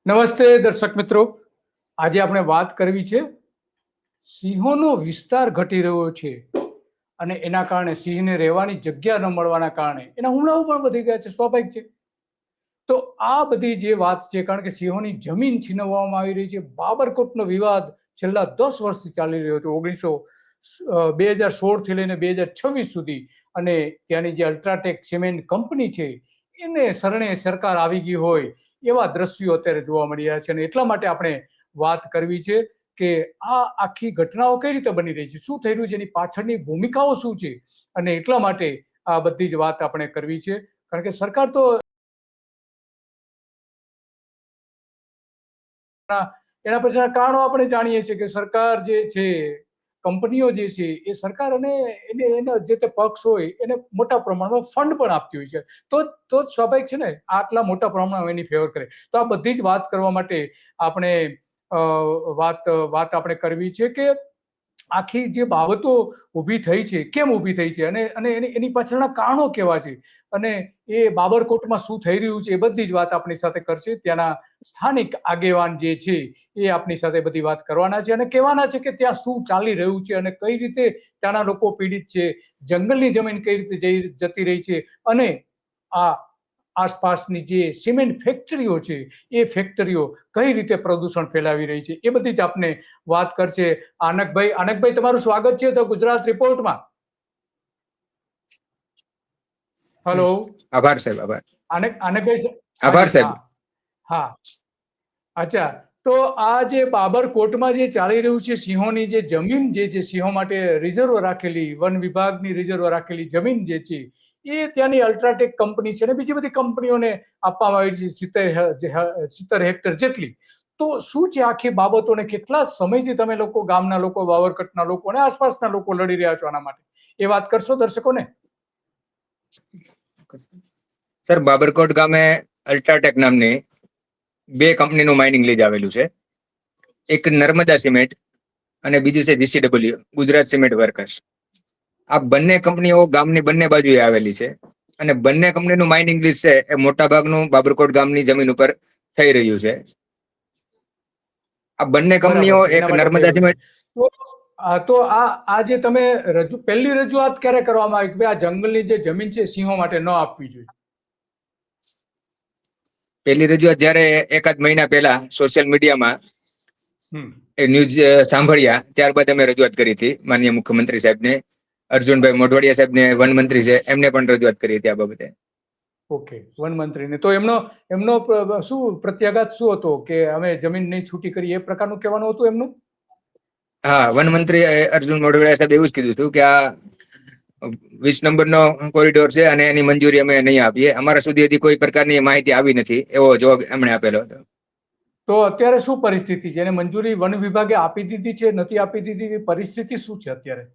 નમસ્તે દર્શક મિત્રો, આજે આપણે વાત કરવી છે સિંહોનો વિસ્તાર ઘટી રહ્યો છે અને એના કારણે સિંહને રહેવાની જગ્યા ન મળવાના કારણે એના હુમલાઓ પણ વધી ગયા છે. સ્વાભાવિક છે. તો આ બધી જે વાત છે, કારણ કે સિંહોની જમીન છીનવવામાં આવી રહી છે. બાબરકોટનો વિવાદ છેલ્લા 10 વર્ષથી ચાલી રહ્યો છે, 2016 થી લઈને 2026 સુધી. અને ત્યાંની જે અલ્ટ્રાટેક સિમેન્ટ કંપની છે એને શરણે સરકાર આવી ગઈ હોય એવા દ્રશ્યો અત્યારે જોવા મળી રહ્યા છે. અને એટલા માટે આપણે વાત કરવી છે કે આ આખી ઘટનાઓ કઈ રીતે બની રહી છે, શું થઈ રહ્યું છે, એની પાછળની ભૂમિકાઓ શું છે. અને એટલા માટે આ બધી જ વાત આપણે કરવી છે, કારણ કે સરકાર તો એના પછીના કારણો આપણે જાણીએ છીએ કે સરકાર જે છે, કંપનીઓ જે છે એ સરકાર અને એનો જે તે પક્ષ હોય એને મોટા પ્રમાણમાં ફંડ પણ આપતી હોય છે. તો જ સ્વાભાવિક છે ને આટલા મોટા પ્રમાણમાં એની ફેવર કરે. તો આ બધી જ વાત કરવા માટે આપણે વાત આપણે કરવી છે કે આખી જે બાબતો ઊભી થઈ છે, કેમ ઊભી થઈ છે અને એની પાછળના કારણો કેવા છે અને એ બાબરકોટમાં શું થઈ રહ્યું છે, એ બધી જ વાત આપણી સાથે કરશે. ત્યાંના સ્થાનિક આગેવાન જે છે એ આપણી સાથે બધી વાત કરવાના છે અને કહેવાના છે કે ત્યાં શું ચાલી રહ્યું છે અને કઈ રીતે ત્યાંના લોકો પીડિત છે, જંગલની જમીન કઈ રીતે જતી રહી છે અને આ આસપાસની જે સિમેન્ટ ફેક્ટરીઓ છે એ ફેક્ટરીઓ કઈ રીતે પ્રદૂષણ ફેલાવી રહી છે, એ બધી જ આપને વાત કરશે આનકભાઈ. તમારું સ્વાગત છે તો ગુજરાત રિપોર્ટમાં. હેલો. આભાર સાહેબ. આભાર. આનકભાઈ. આભાર સાહેબ. હા. અચ્છા, તો આ જે બાબરકોટમાં જે ચાલી રહ્યું છે, સિંહોની જે જમીન જે છે, સિંહો માટે રિઝર્વ રાખેલી, વન વિભાગની રિઝર્વ રાખેલી જમીન જે છે એ ત્યાંની અલ્ટ્રાટેક કંપની છે અને બીજી બધી કંપનીઓને આપવામાં આવી છે 70 હેક્ટર જેટલી. તો શું છે આખી બાબતોને કેટલા સમયથી તમે લોકો, ગામના લોકો, બાબરકોટના લોકો અને આસપાસના લોકો લડી રહ્યા છો આના માટે, એ વાત કરશો દર્શકોને? સર, બાબરકોટ ગામે અલ્ટ્રાટેક નામની 2 કંપનીનું માઇનિંગ લીઝ આવેલું છે. એક નર્મદા સિમેન્ટ અને બીજું છે જીસીડબલ્યુ, ગુજરાત સિમેન્ટ વર્કર્સ. આ બંને કંપનીઓ ગામની બંને બાજુએ આવેલી છે અને બંને કંપનીનું માઇનિંગ લીઝ છે એ મોટા ભાગનું બાબરકોટ ગામની જમીન ઉપર થઈ રહ્યું છે. આ બંને કંપનીઓ એક નર્મદા સિમેન્ટ. તો આ જે તમે પહેલી રજૂઆત ક્યારે કરવામાં આવી કે આ જંગલની જે જમીન છે સિંહો માટે ન આપવી જોઈએ? પહેલી રજૂઆત જ્યારે એકાદ મહિના પહેલા સોશિયલ મીડિયામાં એ ન્યૂઝ સાંભળ્યા ત્યારબાદ અમે રજૂઆત કરી હતી માનનીય મુખ્યમંત્રી સાહેબને, અર્જુનભાઈ મોઢવાડિયા સાહેબને, વન મંત્રી છે, એમને પણ રજૂઆત કરી હતી આ બાબતે. ઓકે, વન મંત્રીને તો એમનો શું પ્રત્યાઘાત શું હતો કે અમે જમીન નહીં છૂટી કરી, એ પ્રકારનું કહેવાનું હતું એમનું? હા, વન મંત્રી અર્જુન મોઢવાડિયા સાહેબ એવું જ કીધું હતું કે આ 20 નંબરનો કોરિડોર છે અને એની મંજૂરી અમે નહીં આપીએ, અમારા સુધી હજી કોઈ પ્રકારની માહિતી આવી નથી, એવો જવાબ એમણે આપેલો હતો. તો અત્યારે શું પરિસ્થિતિ છે? એને મંજૂરી વન વિભાગે આપી દીધી છે, નથી આપી દીધી? પરિસ્થિતિ શું છે અત્યારે?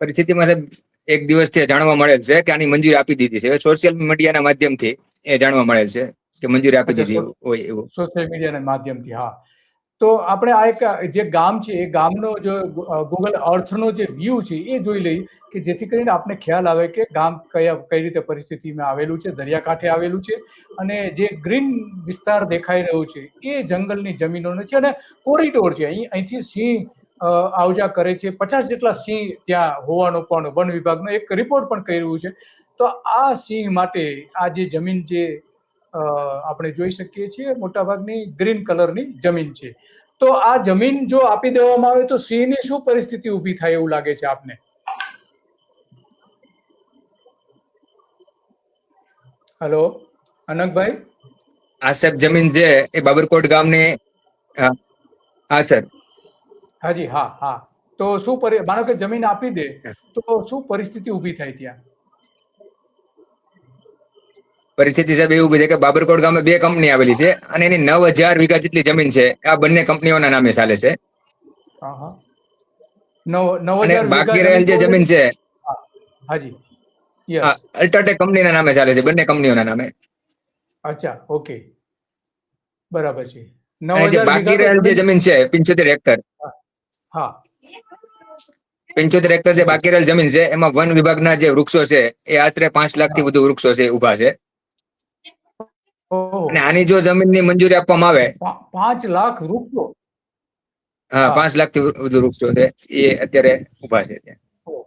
પરિસ્થિતિમાં સાહેબ એક દિવસથી જાણવા મળેલ છે કે આની મંજૂરી આપી દીધી છે. સોશિયલ મીડિયાના માધ્યમથી એ જાણવા મળેલ છે કે મંજૂરી આપી દીધી હોય એવું. સોશિયલ મીડિયાના માધ્યમથી. હા, તો આપણે આ એક જે ગામ છે એ ગામનો જો ગૂગલ અર્થનો જે વ્યૂ છે એ જોઈ લઈએ કે જેથી કરીને આપને ખ્યાલ આવે કે ગામ કઈ રીતે પરિસ્થિતિમાં આવેલું છે, દરિયાકાંઠે આવેલું છે અને જે ગ્રીન વિસ્તાર દેખાઈ રહ્યો છે એ જંગલની જમીનોનો છે અને કોરિડોર છે. અહીંથી સિંહ આવજા કરે છે. 50 જેટલા સિંહ ત્યાં હોવાનો પણ વન વિભાગનો એક રિપોર્ટ પણ કહી રહ્યું છે. તો આ સિંહ માટે આ જે જમીન જે આપણે જોઈ શકીએ છીએ મોટાભાગની ગ્રીન કલરની જમીન છે. તો આ જમીન જો આપી દેવામાં આવે તો સિંહની શું પરિસ્થિતિ ઊભી થાય એવું લાગે છે આપને? હેલો અનકભાઈ. આ સાહેબ જમીન છે એ બાબરકોટ ગામની. હા સર. હાજી. હા. તો શું માનો કે જમીન આપી દે તો શું પરિસ્થિતિ ઊભી થાય ત્યાં? પરિસ્થિતિ સાહેબ એવું બધી કે બાબરકોટ ગામે 2 કંપની આવેલી છે અને એની 9000 વીઘા જેટલી જમીન છે. આ બંને કંપનીઓના નામે ચાલે છે. અને બાકી રહેલ જે જમીન છે અલ્ટ્રાટેક કંપનીના નામે ચાલે છે, બંને કંપનીઓના નામે. અચ્છા, ઓકે, બરાબર છે. અને જે બાકી રહેલ જે જમીન છે 75 હેક્ટર. હા, 75 હેક્ટર જે બાકી રહેલ જમીન છે એમાં વન વિભાગના જે વૃક્ષો છે એ આશરે 5 લાખથી વધુ વૃક્ષો છે ઉભા છે. ઓહો, અને આની જો જમીનની મંજૂરી આપવામાં આવે, 5 લાખ વૃક્ષો. હા, હા. 5 લાખથી વધુ વૃક્ષો છે એ અત્યારે ઉભા છે ત્યાં. ઓહ,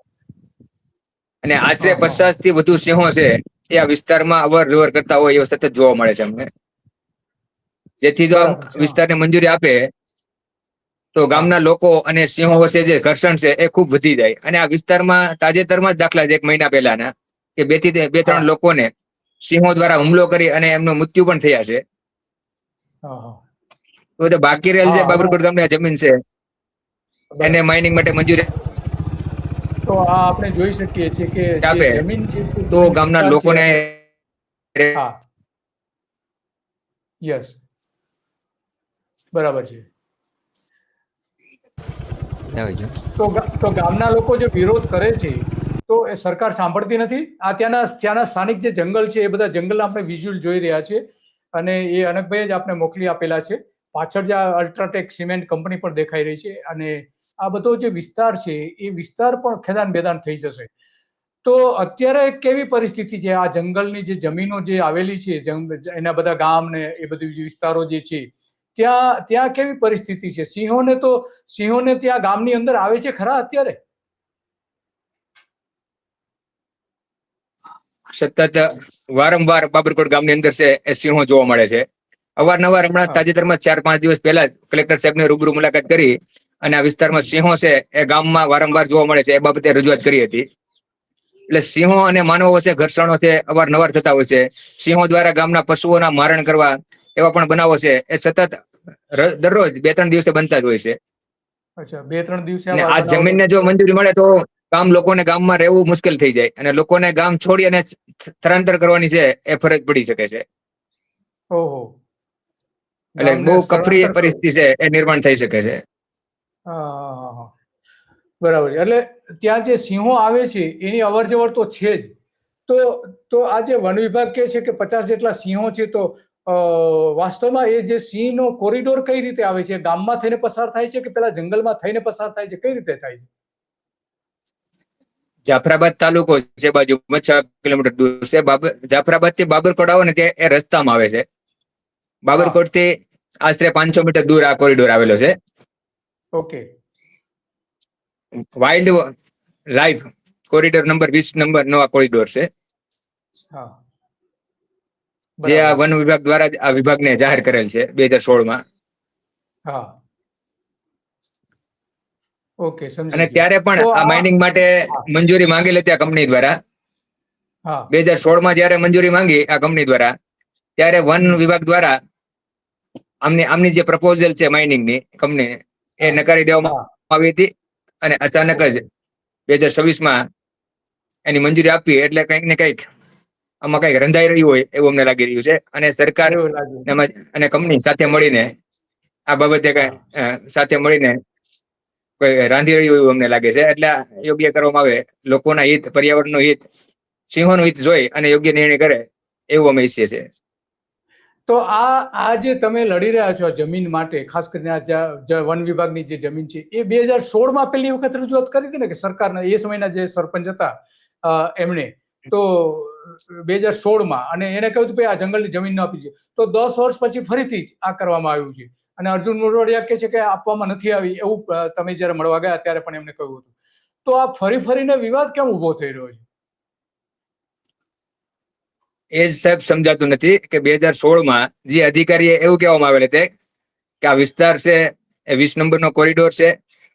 અને આશરે હા, હા, 50 થી વધુ સિંહો છે એ આ વિસ્તારમાં અવર જવર કરતા હોય એવું સતત જોવા મળે છે અમને. જેથી જો આ બરાબર છે. હા. વિસ્તારને મંજૂરી આપે તો હા. ગામના લોકો અને સિંહો વચ્ચે જે ઘર્ષણ છે એ ખૂબ વધી જાય. અને આ વિસ્તારમાં તાજેતરમાં જ દાખલા છે 1 મહિના પહેલાના, કે 2 થી 3 હા. લોકોને સિંહો દ્વારા હુમલો કરી અને એમનું મૃત્યુ પણ થયા છે. હા, હા. તો બાકી રહેલ જે હા, બાબરકોટ ગામની આ જમીન છે એને બરાબર. માઇનિંગ માટે મંજૂરી તો આ આપણે જોઈ શકીએ છીએ કે જે આપે જમીન છે, જે તો જમીન ગામના વિસ્તાર છે લોકોને આપણે. હા. યસ. બરાબર છે. તો ગામના લોકો જે વિરોધ કરે છે, તો એ સરકાર સાંભળતી નથી. આ ત્યાંના સ્થાનિક જે જંગલ છે, એ બધા જંગલ આપણે વિઝ્યુઅલ જોઈ રહ્યા છીએ. અને એ અનકભાઈ જ આપણે મોકલી આપેલા છે. પાછળ જે અલ્ટ્રાટેક સિમેન્ટ કંપની પણ દેખાઈ રહી છે. અને આ બધો જે વિસ્તાર છે, એ વિસ્તાર પણ ખેદાન બેદાન થઈ જશે. તો અત્યારે કેવી પરિસ્થિતિ છે? આ જંગલની જે જમીનો જે આવેલી છે, એના બધા ગામ ને એ બધી જે વિસ્તારો જે છે, ત્યાં કેવી પરિસ્થિતિ છે? સિંહોને ત્યાં ગામની અંદર આવે છે ખરા અત્યારે? સતત વારંવાર બાબરકોટ ગામની અંદર છે એ સિંહો જોવા મળે છે. અવારનવાર હમણાં હા. તાજેતરમાં 4-5 દિવસ પહેલા જ કલેક્ટર સાહેબને રૂબરૂ મુલાકાત કરી અને આ વિસ્તારમાં સિંહો છે એ ગામમાં વારંવાર જોવા મળે છે એ બાબતે રજૂઆત કરી હતી. એટલે સિંહો અને માનવો વચ્ચે ઘર્ષણો છે અવારનવાર થતા હોય છે. સિંહો દ્વારા ગામના પશુઓના મારણ કરવા એવા પણ બનાવો છે એ સતત દરરોજ 2-3 દિવસે બનતા જ હોય છે. અચ્છા, 2-3 દિવસે અને આવા આ બનાવો જમીનને જો મંજૂરી મળે તો લોકોને ગામમાં રહેવું મુશ્કેલ થઈ જાય અને લોકોને ગામ છોડી અને સ્થળાંતર કરવાની છે એ ફરજ પડી શકે છે. ઓહો. એટલે ગામને બહુ કફરી સ્થળાંતર કરવું. પરિસ્થિતિ છે એ નિર્માણ થઈ શકે છે. હા. બરાબર છે. એટલે ત્યાં જે સિંહો આવે છે એની અવર જવર તો છે જ. તો આ જે વન વિભાગ કહે છે કે 50 જેટલા સિંહો છે, તો વાસ્તવમાં એ જે સિંહનો કોરિડોર કઈ રીતે આવે છે? ગામમાં થઈને પસાર થાય છે કે પેલા જંગલમાં થઈને પસાર થાય છે? કઈ રીતે થાય છે? જાફરાબાદ તાલુકો જે બાજુ 6 કિલોમીટર દૂર છે. જાફરાબાદ થી બાબરકોટ આવો ને તે એ રસ્તામાં આવે છે. હા. બાબરકોટ થી આશરે 500 મીટર દૂર આ કોરિડોર આવેલો છે. Okay. Wild life corridor number 20 નો આ કોરિડોર છે. હા. જે આ બરાબર છે. વન વિભાગ દ્વારા જ આ વિભાગને જાહેર કરેલ છે 2016માં. હા. ઓકે, અને સમજાઈ ગયું. ત્યારે પણ તો આ માઇનિંગ માટે હા. મંજૂરી માંગેલી હતી આ કંપની દ્વારા. હા. 2016માં જયારે મંજૂરી માંગી આ કંપની દ્વારા, ત્યારે વન વિભાગ દ્વારા આમની જે પ્રપોઝલ છે માઇનિંગની કંપની એ હા. નકારી દેવામાં હા. આવી હતી. અને અચાનક જ ઓકે. 2026માં એની મંજૂરી આપી. એટલે કંઈક ને કંઈક આમાં કંઈક રંધાઈ રહ્યું હોય એવું અમને લાગી રહ્યું છે. અને સરકાર એવું લાગ્યું. અને કંપની સાથે મળીને આ બાબતે હા. સાથે મળીને રાંધી રહ્યું એવું અમને લાગે છે. એટલે યોગ્ય કરવામાં આવે, લોકોના હિત, પર્યાવરણનું હિત, સિંહોનું હિત જોઈ અને યોગ્ય નિર્ણય કરે એવું અમે ઈચ્છીએ છીએ. તો આ જે તમે લડી રહ્યા છો જમીન માટે, ખાસ કરીને આ વન વિભાગની જે જમીન છે, એ 2016માં પહેલી વખત રજૂઆત કરી હતી ને કે સરકારના એ સમયના જે સરપંચ હતા એમણે, તો 2016માં, અને એને કહ્યું હતું કે આ જંગલની જમીન ન આપી છે. તો 10 વર્ષ પછી ફરીથી જ આ કરવામાં આવ્યું છે. અને અર્જુન મોઢવાડિયા કહે છે કે આપવામાં નથી આવી, એવું તમે જયારે મળવા ગયા ત્યારે પણ એમને કહ્યું હતું. તો આ ફરીને વિવાદ કેમ ઉભો થઈ રહ્યો છે? એ જ સાહેબ સમજાતું નથી કે 2016માં જે અધિકારીએ એવું કહેવામાં આવેલ હતું કે આ વિસ્તાર છે એ 20 નંબરનો કોરિડોર છે,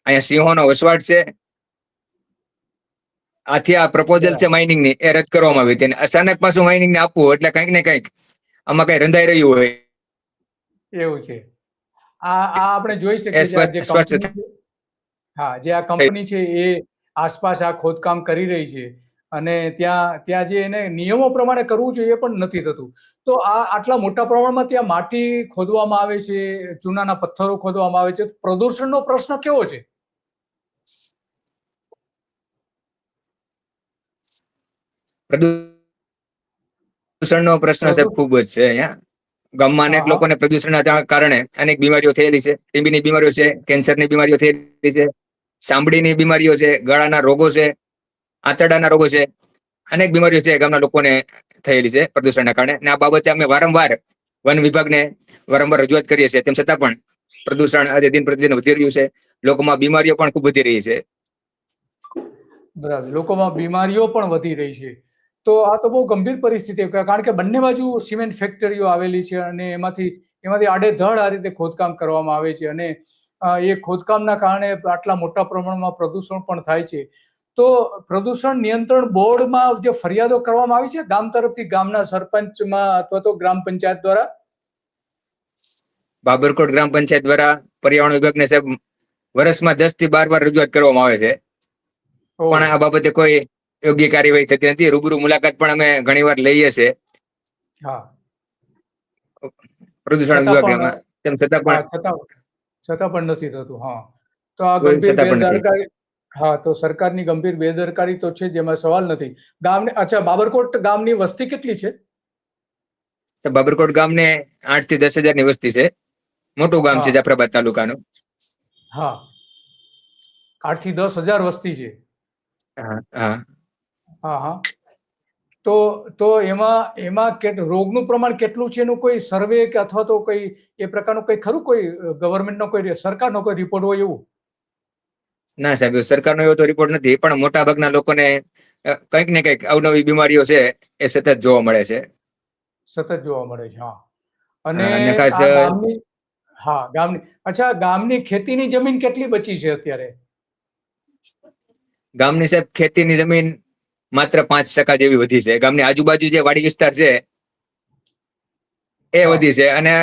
અહીંયા સિંહોનો વસવાટ છે, આથી આ પ્રપોઝલ છે બરાબર. માઇનિંગની એ રદ કરવામાં આવી હતી. અચાનક પાછું માઇનિંગને આપવું એટલે કંઈક ને કંઈક આમાં કઈ રંધાઈ રહ્યું હોય એવું છે. આ આપણે જોઈ એ શકીએ છીએ આ જે સ્પષ્ટ કંપની છે. હા, જે આ કંપની છે એ આસપાસ આ ખોદકામ કરી રહી છે. અને ત્યાં જે એને નિયમો પ્રમાણે કરવું જોઈએ એ પણ નથી થતું. તો આટલા મોટા પ્રમાણમાં ત્યાં માટી ખોદવામાં આવે છે, ચૂનાના પથ્થરો ખોદવામાં આવે છે. પ્રદૂષણનો પ્રશ્ન કેવો છે? પ્રદૂષણનો પ્રશ્ન સાહેબ પ્રદૂ ખૂબ જ છે અહીંયા. ગામમાં હા, અનેક હા. લોકોને પ્રદૂષણના કારણે અનેક બીમારીઓ થયેલી છે. ટીબીની બીમારીઓ છે, કેન્સરની બીમારીઓ થયેલી છે, ચામડીની બીમારીઓ છે, ગળાના રોગો છે, આંતરડાના રોગો છે, અનેક બીમારીઓ છે ગામના લોકોને થયેલી છે પ્રદૂષણના કારણે. અને આ બાબતે અમે વારંવાર વન વિભાગને વારંવાર રજૂઆત કરીએ છીએ, તેમ છતાં પણ પ્રદૂષણ આજે દિન પ્રતિદિન વધી રહ્યું છે. લોકોમાં બીમારીઓ પણ ખૂબ વધી રહી છે. બરાબર, લોકોમાં બીમારીઓ પણ વધી રહી છે. તો આ તો બહુ ગંભીર પરિસ્થિતિ છે, કારણ કે બંને બાજુ સિમેન્ટ ફેક્ટરીઓ આવેલી છે અને એમાંથી આડેધડ આ રીતે ખોદકામ કરવામાં આવે છે અને એ ખોદકામના કારણે આટલા મોટા પ્રમાણમાં પ્રદૂષણ પણ થાય છે. તો પ્રદૂષણ નિયંત્રણ બોર્ડમાં જે ફરિયાદો કરવામાં આવી છે ગામ તરફથી, ગામના સરપંચમાં અથવા તો ગ્રામ પંચાયત દ્વારા? બાબરકોટ ગ્રામ પંચાયત દ્વારા પર્યાવરણ વિભાગને સાહેબ વર્ષમાં 10 થી 12 વાર રજૂઆત કરવામાં આવે છે, પણ આ બાબતે કોઈ યોગ્ય કાર્યવાહી થતી નથી. રૂબરૂ મુલાકાત પણ અમે ઘણી વાર લઈએ છીએ પ્રદૂષણ વિભાગમાં, તેમ છતાં પણ નથી થતું. હા, તો આ ગંભીર બેદરકારી. હા, તો સરકારની ગંભીર બેદરકારી તો છે, જેમાં સવાલ નથી. અચ્છા, બાબરકોટ ગામની વસ્તી કેટલી છે? બાબરકોટ ગામને 8 થી 10 હજારની વસ્તી છે. મોટું ગામ છે જાફરાબાદ તાલુકાનું. હા, 8 થી 10 હજાર વસ્તી છે. હા. તો એમાં રોગનું પ્રમાણ કેટલું છે એનું કોઈ સર્વે કે અથવા તો કોઈ એ પ્રકારનું કોઈ ખરું, કોઈ ગવર્મેન્ટનો કોઈ સરકારનો કોઈ રિપોર્ટ હોય એવું? ના સાહેબ, સરકારનો એવો તો રિપોર્ટ નથી, પણ મોટા ભાગના લોકોને કંઈક ને કંઈક અવનવી બીમારીઓ છે એ સતત જોવા મળે છે. હા. અને આ ગામની ખેતીની જમીન કેટલી બચી છે અત્યારે? ગામની સાહેબ ખેતીની જમીન માત્ર 5% જેવી વધી છે. ગામની આજુબાજુ જે વાડી વિસ્તાર છે એ વધી છે. અને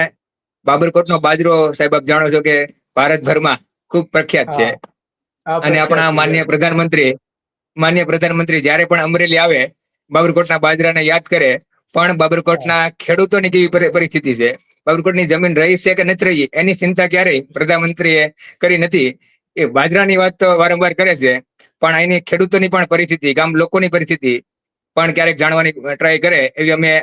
બાબરકોટનો બાજરો સાહેબ આપ જાણો છો કે ભારતભરમાં ખૂબ પ્રખ્યાત છે. અને આપણા માન્ય પ્રધાનમંત્રી જ્યારે પણ અમરેલી આવે, બાબરકોટના બાજરાને યાદ કરે, પણ બાબરકોટના ખેડૂતોની કેવી પરિસ્થિતિ છે, બાબરકોટની જમીન રહી છે કે નથી રહી, એની ચિંતા ક્યારેય પ્રધાનમંત્રીએ કરી નથી. એ બાજરાની વાત તો વારંવાર કરે છે, પણ અહીંની ખેડૂતોની પણ પરિસ્થિતિ, ગામ લોકોની પરિસ્થિતિ પણ ક્યારેક જાણવાની ટ્રાય કરે, એવી અમે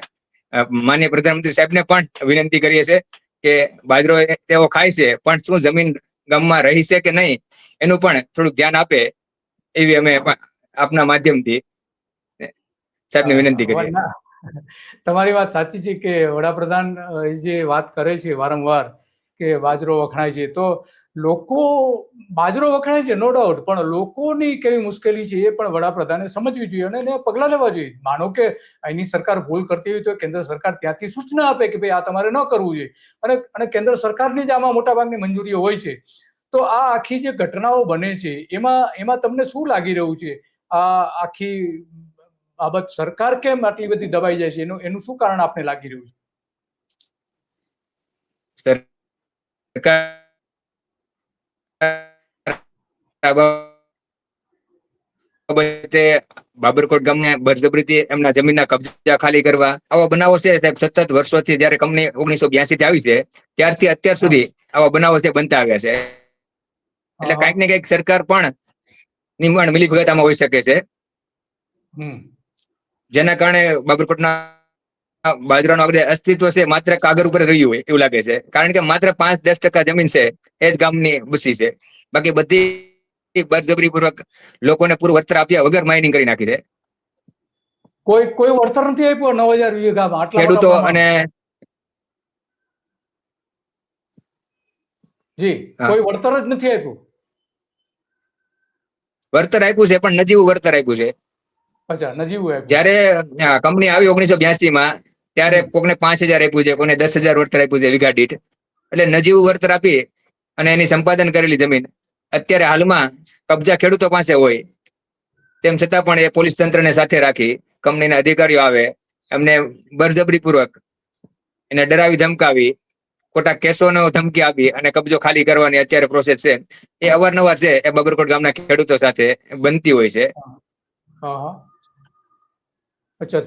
માન્ય પ્રધાનમંત્રી સાહેબને પણ વિનંતી કરીએ છીએ કે બાજરો તેઓ ખાય છે, પણ શું જમીન ગામમાં રહી છે કે નહીં એનું પણ થોડુંક ધ્યાન આપે, એવી અમે આપના માધ્યમથી સાહેબને વિનંતી કરીએ. તમારી વાત સાચી છે કે વડાપ્રધાન જે વાત કરે છે વારંવાર કે બાજરો વખણાય છે, તો બાજરો વખણાય છે નો ડાઉટ, પણ લોકોની કેવી મુશ્કેલી છે એ પણ વડાપ્રધાને સમજવી જોઈએ અને એને પગલાં લેવા જોઈએ. માનો કે અહીંની સરકાર ભૂલ કરતી હોય તો કેન્દ્ર સરકાર ત્યાંથી સૂચના આપે કે ભાઈ આ તમારે ન કરવું જોઈએ, અને કેન્દ્ર સરકારની જ આમાં મોટાભાગની મંજૂરીઓ હોય છે. તો આ આખી જે ઘટનાઓ બને છે એમાં તમને શું લાગી રહ્યું છે? આ આખી બાબત સરકાર કેમ આટલી બધી દબાઈ જાય છે, એનું શું કારણ આપને લાગી રહ્યું છે? બાબરકોટ ગામને બળજબરીથી એમના જમીનના કબજા ખાલી કરવા, આવા બનાવો છે સાહેબ સતત વર્ષોથી. જયારે કંપની 1982 થી આવી છે ત્યારથી અત્યાર સુધી આવા બનાવો છે બનતા આવ્યા છે. એટલે કંઈક ને કંઈક સરકાર પણ નિર્માણ મિલીભગત આમાં હોઈ શકે છે, જેના કારણે બાબરકોટના બાજરાનું અસ્તિત્વ છે માત્ર કાગળ ઉપર રહ્યું હોય એવું લાગે છે. કારણ કે માત્ર 5-10% જમીન છે એ જ ગામની બસી છે, બાકી બધી બળજબરીપૂર્વક લોકોને પૂરું વળતર આપ્યા વગર માઇનિંગ કરી નાખી છે. કોઈ વળતર નથી આપ્યું 9000 વીઘામાં ખેડૂતો અને કોઈ વળતર જ નથી આપ્યું. વળતર આપ્યું છે, પણ નજીવું વળતર આપ્યું છે. જયારે કંપની આવી 1982 માં, ત્યારે કોકને 5000 આપ્યું છે, કોને 10,000 વળતર આપ્યું છે વીઘા દીઠ. એટલે નજીવું વળતર આપી અને એની સંપાદન કરેલી જમીન અત્યારે હાલમાં કબજા ખેડૂતો પાસે હોય, તેમ છતાં પણ એ પોલીસ તંત્રને સાથે રાખી કંપનીના અધિકારીઓ આવે, એમને બળજબરીપૂર્વક એને ડરાવી ધમકાવી, ખોટા કેસોનો ધમકી આપી અને કબજો ખાલી કરવાની અત્યારે પ્રોસેસ છે એ અવારનવાર છે એ બાબરકોટ ગામના ખેડૂતો સાથે બનતી હોય છે. અચ્છા,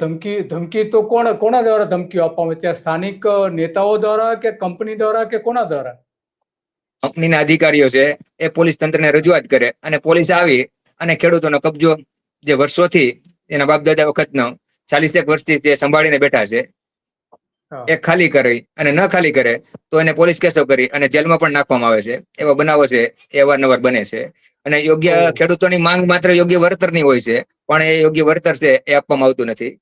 ધમકી તો કોના દ્વારા ધમકીઓ આપવામાં? ત્યાં સ્થાનિક નેતાઓ દ્વારા કે કંપની દ્વારા કે કોના દ્વારા? કંપનીના અધિકારીઓ છે એ પોલીસ તંત્રને રજૂઆત કરે અને પોલીસ આવી અને ખેડૂતોનો કબજો જે વર્ષોથી એના બાપ દાદા વખતનો 40 વર્ષથી તે સંભાળીને બેઠા છે એ ખાલી કરી અને ન ખાલી કરે તો એને પોલીસ કેસો કરી અને જેલમાં પણ નાખવામાં આવે છે. એવા બનાવો છે એ અવારનવાર બને છે. અને યોગ્ય ખેડૂતોની માંગ માત્ર યોગ્ય વળતરની હોય છે, પણ એ યોગ્ય વળતર છે એ આપવામાં આવતું નથી.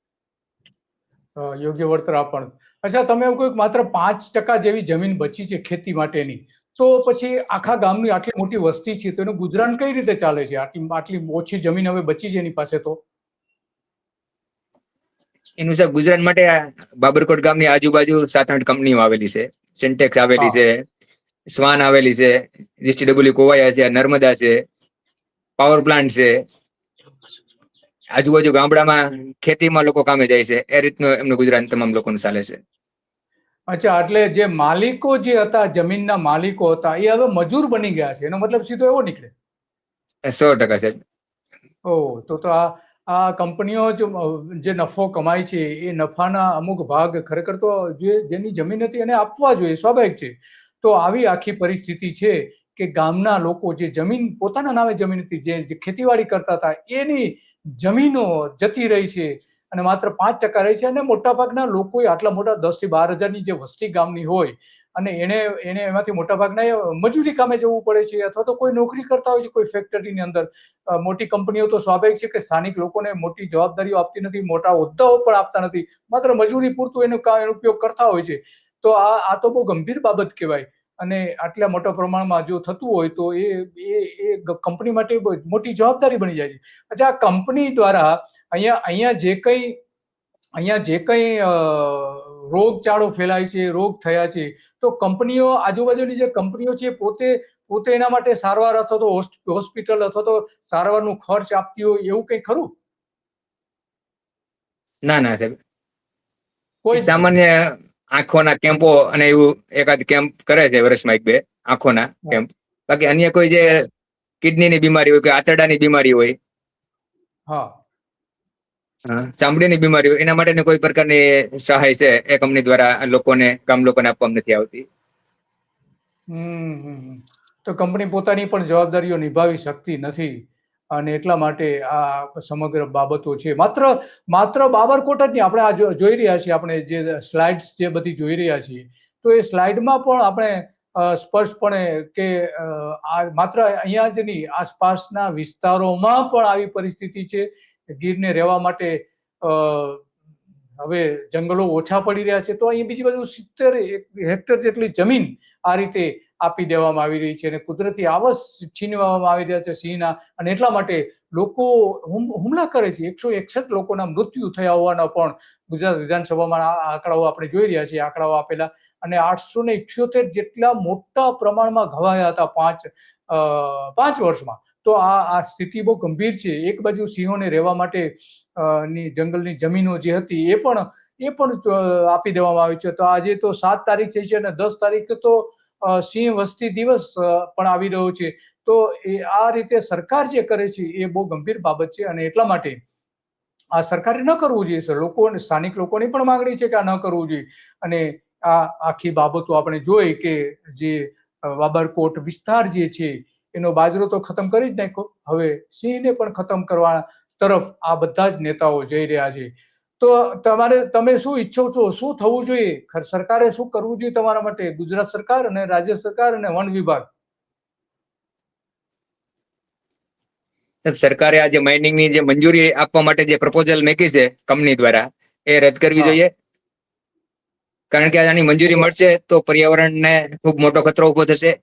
યોગ્ય વળતર આપવાનું. અચ્છા, તમે એવું કહ્યું કે માત્ર 5% જેવી જમીન બચી છે ખેતી માટેની, તો પછી આખા ગામની આટલી મોટી વસ્તી છે તો એનું ગુજરાન કઈ રીતે ચાલે છે? આટલી આટલી ઓછી જમીન હવે બચી છે એની પાસે તો. એનું સાહેબ ગુજરાત માટે બાબરકોટ ગામની આજુબાજુ 7-8 કંપનીઓ આવેલી છે. સિન્ટેક્સ આવેલી હા. છે, સ્વાન આવેલી છે, જીસીડબલ્યુ કોવાયા છે, નર્મદા છે, પાવર પ્લાન્ટ છે. આજુબાજુ ગામડામાં ખેતીમાં લોકો કામે જાય છે. એ રીતનું એમનું ગુજરાન તમામ લોકોનું ચાલે છે. અચ્છા, એટલે જે માલિકો જે હતા, જમીનના માલિકો હતા, એ હવે મજૂર બની ગયા છે, એનો મતલબ સીધો એવો નીકળે. 100% સાહેબ. તો આ કંપનીઓ જે નફો કમાય છે એ નફાના અમુક ભાગ ખરેખર તો જેની જમીન હતી એને આપવા જોઈએ, સ્વાભાવિક છે. તો આવી આખી પરિસ્થિતિ છે કે ગામના લોકો જે જમીન પોતાના નામે જમીન હતી, જે ખેતીવાડી કરતા હતા, એની જમીનો જતી રહી છે અને માત્ર 5% રહી છે. અને મોટાભાગના લોકોએ આટલા મોટા 10 થી 12 હજારની જે વસ્તી ગામની હોય અને એને એમાંથી મોટાભાગના મજૂરી કામે જવું પડે છે અથવા તો કોઈ નોકરી કરતા હોય છે કોઈ ફેક્ટરીની અંદર. મોટી કંપનીઓ તો સ્વાભાવિક છે કે સ્થાનિક લોકોને મોટી જવાબદારીઓ આપતી નથી, મોટા હોદ્દાઓ પણ આપતા નથી, માત્ર મજૂરી પૂરતું એનો ઉપયોગ કરતા હોય છે. તો આ તો બહુ ગંભીર બાબત કહેવાય. અને આટલા મોટા પ્રમાણમાં જો થતું હોય તો એ કંપની માટે મોટી જવાબદારી બની જાય છે. અચ્છા, આ કંપની દ્વારા અહીંયા જે કંઈ રોગચાળો ફેલાય છે, રોગ થયા છે, તો કંપનીઓ, આજુબાજુની જે કંપનીઓ છે, પોતે એના માટે સારવાર અથવા તો હોસ્પિટલ અથવા તો સારવારનું ખર્ચ આપતી હોય એવું કંઈ ખરું? ના ના સાહેબ, કોઈ જ નહીં. સામાન્ય આંખોના કેમ્પો અને એવું એકાદ કેમ્પ કરે છે વર્ષમાં 1-2 આંખોના કેમ્પ. બાકી અન્ય કોઈ જે કિડનીની બીમારી હોય કે આંતરડાની બીમારી હોય, હા. ચામડીની બીમારી હોય, એના માટેની કોઈ પ્રકારની સહાય છે એ કંપની દ્વારા ગામ લોકોને આપવામાં નથી આવતી. તો કંપની પોતાની પણ જવાબદારીઓ નિભાવી શકતી નથી અને એટલા માટે આ સમગ્ર બાબતો છે. માત્ર બાબરકોટ જ નહીં, આપણે આ જોઈ રહ્યા છીએ, આપણે જે સ્લાઇડ્સ જે બધી જોઈ રહ્યા છીએ, તો એ સ્લાઇડમાં પણ આપણે સ્પષ્ટપણે કે આ માત્ર અહીંયા જ નહીં, આસપાસના વિસ્તારોમાં પણ આવી પરિસ્થિતિ છે. ગીરને રહેવા માટે હવે જંગલો ઓછા પડી રહ્યા છે, તો અહીં બીજી બાજુ 70 હેક્ટર જેટલી જમીન આ રીતે આપી દેવામાં આવી રહી છે અને કુદરતી આવાસ છીનવામાં આવી રહ્યા છે સિંહના. અને એટલા માટે લોકો હુમલા કરે છે. 161 લોકોના મૃત્યુ થયા હોવાના પણ ગુજરાત વિધાનસભામાં આંકડાઓ આપણે જોઈ રહ્યા છીએ, આંકડાઓ આપેલા. અને 878 જેટલા મોટા પ્રમાણમાં ઘવાયા હતા 5 વર્ષમાં. તો આ સ્થિતિ બહુ ગંભીર છે. એક બાજુ સિંહોને રહેવા માટે ની જંગલની જમીનો જે હતી એ પણ આપી દેવામાં આવી છે. તો આજે તો 7 તારીખ થઈ છે અને 10 તારીખ તો સિંહ વસ્તી દિવસ પણ આવી રહ્યો છે. તો આ રીતે સરકાર જે કરે છે એ બહુ ગંભીર બાબત છે અને એટલા માટે આ સરકારે ન કરવું જોઈએ. લોકોને, સ્થાનિક લોકોની પણ માંગણી છે કે આ ન કરવું જોઈએ. અને આ આખી બાબતો આપણે જોઈ કે જે બાબરકોટ વિસ્તાર જે છે એનો બાજરો તો ખતમ કરી જ નાખ્યો, હવે સિંહને પણ ખતમ કરવા તરફ આ બધા જ નેતાઓ જઈ રહ્યા છે. તો તમે શું ઈચ્છો છો, શું થવું જોઈએ? સરકારે શું કરવું જોઈએ તમારા માટે, ગુજરાત સરકાર અને રાજ્ય સરકાર અને વન વિભાગ? સરકારે આ જે માઇનિંગની જે મંજૂરી આપવા માટે જે પ્રપોઝલ મૂકી છે કંપની દ્વારા, એ રદ કરવી જોઈએ. કારણ કે આની મંજૂરી મળશે તો પર્યાવરણને ખૂબ મોટો ખતરો ઉભો થશે,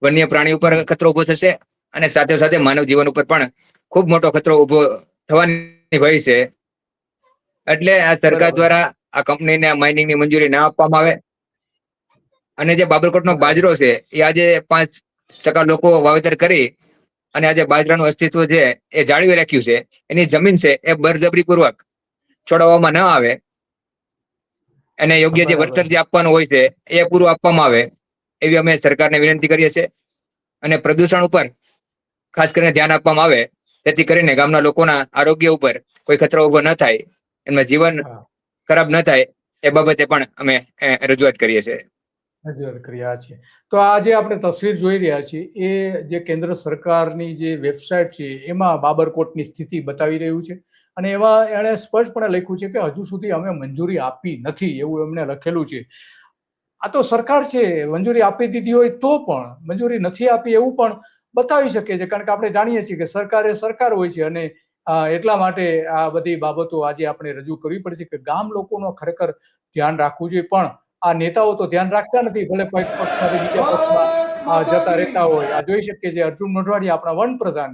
વન્ય પ્રાણી ઉપર ખતરો ઉભો થશે અને સાથે સાથે માનવ જીવન ઉપર પણ ખૂબ મોટો ખતરો ઉભો થવાની ભય છે. એટલે આ સરકાર દ્વારા આ કંપનીને આ માઇનિંગની મંજૂરી ના આપવામાં આવે. અને જે બાબરકોટનો બાજરો છે એ આજે 5% લોકો વાવેતર કરી અને આજે બાજરાનું અસ્તિત્વ છે એ જાળવી રાખ્યું છે. એની જમીન છે એ બળજબરી પૂર્વક છોડાવવામાં ન આવે, એને યોગ્ય જે વળતર જે આપવાનું હોય છે એ પૂરું આપવામાં આવે, એવી અમે સરકારને વિનંતી કરીએ છીએ. અને પ્રદૂષણ ઉપર ખાસ કરીને ધ્યાન આપવામાં આવે, જેથી કરીને ગામના લોકોના આરોગ્ય ઉપર કોઈ ખતરો ઉભો ન થાય, એમનું જીવન ખરાબ ન થાય, એ બાબતે પણ અમે રજૂઆત કરીએ છીએ. રજૂઆત કર્યા છે. તો આ જે આપણે તસવીર જોઈ રહ્યા છીએ એ જે કેન્દ્ર સરકારની જે વેબસાઇટ છે એમાં બાબરકોટની સ્થિતિ બતાવી રહ્યું છે. અને એમાં એણે સ્પષ્ટપણે લખ્યું છે કે હજુ સુધી અમે મંજૂરી આપી નથી, એવું એમને લખેલું છે. આ તો સરકાર છે, મંજૂરી આપી દીધી હોય તો પણ મંજૂરી નથી આપી એવું પણ બતાવી શકે છે. કારણ કે આપણે જાણીએ છીએ કે સરકાર એ સરકાર હોય છે અને એટલા માટે આ બધી બાબતો આજે આપણે રજૂ કરવી પડશે કે ગામ લોકોનો ખરેખર ધ્યાન રાખવું જોઈએ. પણ આ નેતાઓ તો ધ્યાન રાખતા નથી, ભલે કોઈ પક્ષમાંથી બીજા પક્ષમાં જતા રહેતા હોય. આ જોઈ શકીએ છીએ અર્જુન મોઢવાડિયા આપણા વનપ્રધાન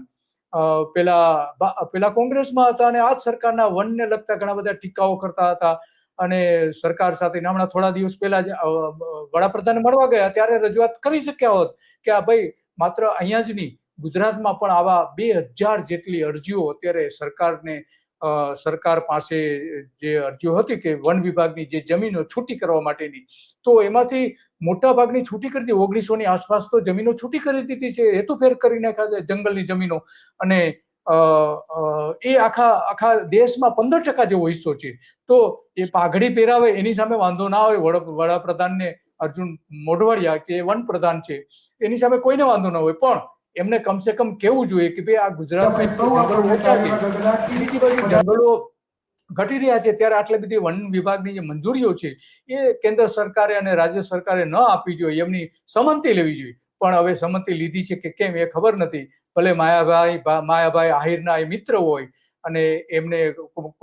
પેલા કોંગ્રેસમાં હતા અને આ જ સરકારના વનને લગતા ઘણા બધા ટીકાઓ કરતા હતા અને સરકાર સાથે હમણાં થોડા દિવસ પહેલા જ વડાપ્રધાનને મળવા ગયા ત્યારે રજૂઆત કરી શક્યા હોત કે આ ભાઈ માત્ર અહીંયા જ નહીં, ગુજરાતમાં પણ આવા 2000 જેટલી અરજીઓ અત્યારે સરકાર પાસે જે અરજીઓ હતી કે વન વિભાગની જે જમીનો છૂટી કરવા માટેની, તો એમાંથી મોટા ભાગની છૂટી કરી દીધી. 1900 ની આસપાસ તો જમીનો છૂટી કરી દીધી છે, હેતુફેર કરી નાખ્યા છે જંગલની જમીનો. અને એ આખા દેશમાં 15% જેવો હિસ્સો છે. તો એ પાઘડી પહેરાવે એની સામે વાંધો ના હોય, વડાપ્રધાનને અર્જુન મોઢવાડિયા કે વનપ્રધાન છે એની સામે કોઈને વાંધો ના હોય, પણ એમને કમસે કમ કેવું જોઈએ કે ભાઈ આ ગુજરાતમાં જંગલો ઓછા છે, બીજી બાજુ જંગલો ઘટી રહ્યા છે, ત્યારે આટલી બધી વન વિભાગની જે મંજૂરીઓ છે એ કેન્દ્ર સરકારે અને રાજ્ય સરકારે ન આપવી જોઈએ, એમની સંમતિ લેવી જોઈએ. પણ હવે સંમતિ લીધી છે કે કેમ એ ખબર નથી. ભલે માયાભાઈ આહિરના એ મિત્ર હોય અને એમને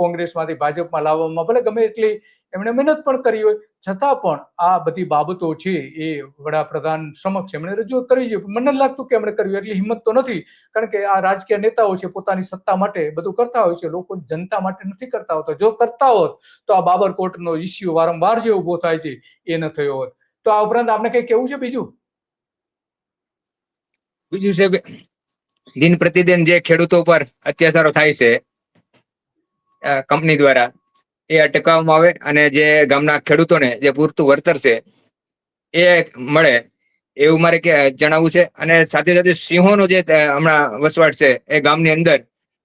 કોંગ્રેસમાંથી ભાજપમાં લાવવામાં ભલે ગમે એટલી એમણે મહેનત પણ કરી હોય, છતાં પણ આ બધી બાબતો છે એ વડાપ્રધાન સમક્ષ એમણે રજૂ કરવી જોઈએ. મને નથી લાગતું કે એમણે કર્યું, એટલી હિંમત તો નથી, કારણ કે આ રાજકીય નેતાઓ છે પોતાની સત્તા માટે બધું કરતા હોય છે, લોકો જનતા માટે નથી કરતા હોતા. જો કરતા હોત તો આ બાબરકોટનો ઇસ્યુ વારંવાર જે ઉભો થાય છે એ ન થયો હોત. તો આ ઉપરાંત આપણે કઈ કેવું છે બીજું છે દિન પ્રતિદિન જે ખેડૂતો પર અત્યાચારો થાય છે કંપની દ્વારા, એ અટકાવવામાં આવે અને જે ગામના ખેડૂતોને જે પૂરતું વળતર છે એ મળે એવું મારે જણાવવું છે. અને સાથે સાથે સિંહોનો જે હમણાં વસવાટ છે એ ગામની અંદર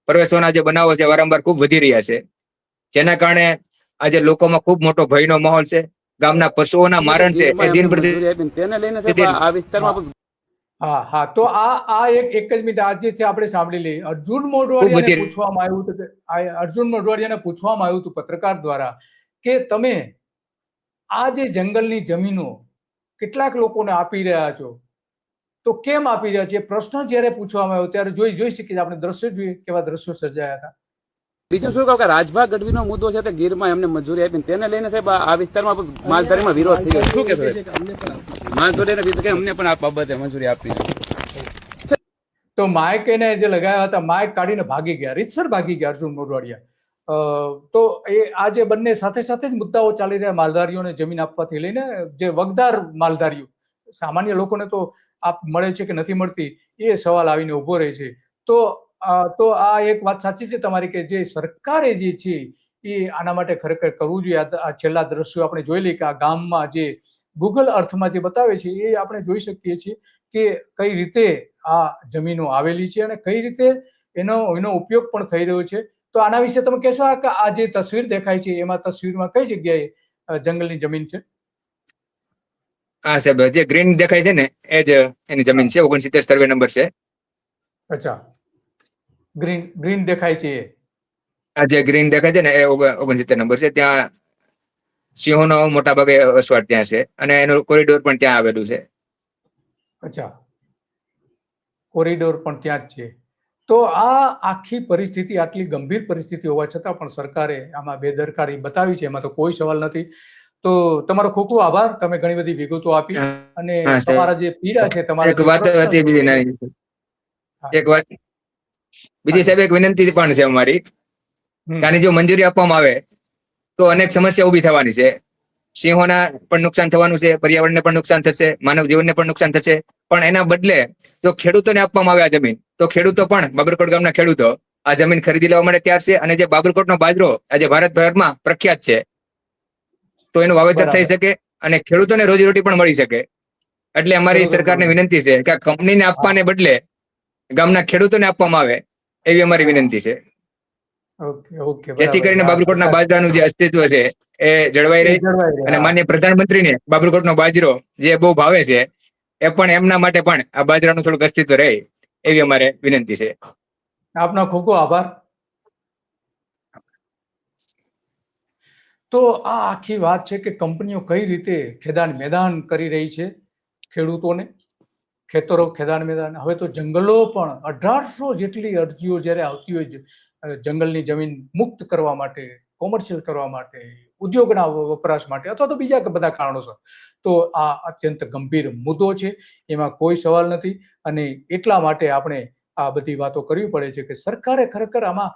પ્રવેશવાના જે બનાવો છે વારંવાર ખૂબ વધી રહ્યા છે, જેના કારણે આજે લોકોમાં ખૂબ મોટો ભયનો માહોલ છે. ગામના પશુઓના મારણ છે એ દિન પ્રતિદિન. હા, તો આ એક જ મિનિટ આજે છે આપણે સાંભળી લઈએ. અર્જુન મોઢવાડિયાને પૂછવામાં આવ્યું હતું પત્રકાર દ્વારા કે તમે આ જે જંગલની જમીનો કેટલાક લોકોને આપી રહ્યા છો, તો કેમ આપી રહ્યા છે? પ્રશ્ન જયારે પૂછવામાં આવ્યો ત્યારે જોઈ શકીએ આપણે દ્રશ્યો જોઈએ કેવા દ્રશ્યો સર્જાયા હતા. બીજું શું કહું કે રાજભાગ ગઢવીનો મુદ્દો છે તે ગીરમાં એમને મંજૂરી આપી, તેને લઈને સાહેબ આ વિસ્તારમાં માલધારીમાં વિરોધ થઈ ગયો. શું કહેશો? માલધારીને અમને પણ આ બાબતે મંજૂરી આપી. તો માઇક એને જે લગાવ્યા હતા માઇક કાઢીને ભાગી ગયા, રીતસર ભાગી ગયા અર્જુન મોઢવાડિયા. તો એ આ જે બંને સાથે સાથે જ મુદ્દાઓ ચાલી રહ્યા, માલધારીઓને જમીન આપવાથી લઈને જે વગદાર માલધારીઓ, સામાન્ય લોકોને તો મળે છે કે નથી મળતી એ સવાલ આવીને ઉભો રહે છે. તો આ એક વાત સાચી છે તમારી કે જે સરકારે જે છે એ આના માટે ખરેખર કરવું જોઈએ. આ છેલ્લા દ્રશ્યો આપણે જોઈ લઈએ કે આ ગામમાં જે ગૂગલ અર્થમાં જે બતાવે છે એ આપણે જોઈ શકીએ છીએ કે કઈ રીતે આ જમીનો આવેલી છે અને કઈ રીતે એનો ઉપયોગ પણ થઈ રહ્યો છે. તો આના વિશે તમે કહેશો કે આ જે તસવીર દેખાય છે એમાં તસવીરમાં કઈ જગ્યાએ જંગલની જમીન છે? હા સાહેબ, જે ગ્રીન દેખાય છે ને એ જ એની જમીન છે, 69 સર્વે નંબર છે. અચ્છા, ગ્રીન દેખાય છે એ? આ જે ગ્રીન દેખાય છે ને એ 69 નંબર છે. ત્યાં સિંહોનો મોટા ભાગે વસવાટ ત્યાં છે અને એનું કોરિડોર પણ ત્યાં આવેલું છે. અચ્છા, કોરિડોર પણ ત્યાં જ છે. તો આ આખી પરિસ્થિતિ, આટલી ગંભીર પરિસ્થિતિ હોવા છતાં પણ સરકારે આમાં બેદરકારી બતાવી છે, એમાં તો કોઈ સવાલ નથી. તો તમારો ખૂબ ખૂબ આભાર, તમે ઘણી બધી વિગતો આપી અને તમારા જે પીડા છે, તમારા એક વાત હતી બીજી સાહેબ, એક વિનંતી પણ છે અમારી કે આની જો મંજૂરી આપવામાં આવે તો અનેક સમસ્યા ઉભી થવાની છે. સિંહોના પણ નુકસાન થવાનું છે, પર્યાવરણને પણ નુકસાન થશે, માનવ જીવનને પણ નુકસાન થશે. પણ એના બદલે જો ખેડૂતોને આપવામાં આવે આ જમીન, તો ખેડૂતો પણ, બાબરકોટ ગામના ખેડૂતો આ જમીન ખરીદી લેવા માટે તૈયાર છે. અને જે બાબરકોટનો બાજરો આજે ભારતભરમાં પ્રખ્યાત છે, તો એનું વાવેતર થઈ શકે અને ખેડૂતોને રોજીરોટી પણ મળી શકે. એટલે અમારી સરકારને વિનંતી છે કે આ કંપનીને આપવાને બદલે ગામના ખેડૂતોને આપવામાં આવે એવી અમારી વિનંતી છે, જેથી કરીને બાબરકોટના બાજરાનું જે અસ્તિત્વ છે એ જળવાઈ રહે અને માન્ય પ્રધાનમંત્રીને બાબરકોટનો બાજરો જે બહુ ભાવે છે એ પણ એમના માટે પણ આ બાજરાનું થોડુંક અસ્તિત્વ રહે એવી અમારે વિનંતી છે. આપનો ખૂબ ખૂબ આભાર. તો આ આખી વાત છે કે કંપનીઓ કઈ રીતે ખેદાન મેદાન કરી રહી છે ખેડૂતોને, ખેતરો ખેદાન મેદાન. હવે તો જંગલો પણ 1800 જેટલી અરજીઓ જ્યારે આવતી હોય છે, જંગલની જમીન મુક્ત કરવા માટે, કોમર્શિયલ કરવા માટે, ઉદ્યોગના વપરાશ માટે અથવા તો બીજા બધા કારણોસર. તો આ અત્યંત ગંભીર મુદ્દો છે, એમાં કોઈ સવાલ નથી. અને એટલા માટે આપણે આ બધી વાતો કરવી પડે છે કે સરકારે ખરેખર આમાં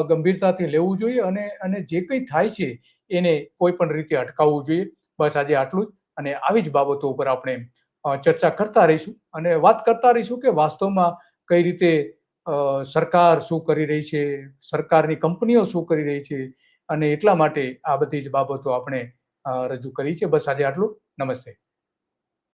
ગંભીરતાથી લેવું જોઈએ અને જે કંઈ થાય છે એને કોઈ પણ રીતે અટકાવવું જોઈએ. બસ આજે આટલું જ. અને આવી જ બાબતો ઉપર આપણે ચર્ચા કરતા રહીશું અને વાત કરતા રહીશું કે વાસ્તવમાં કઈ રીતે સરકાર શું કરી રહી છે, સરકારની કંપનીઓ શું કરી રહી છે. અને એટલા માટે આ બધી જ બાબતો આપણે રજૂ કરી છે. બસ આજે આટલું. નમસ્તે.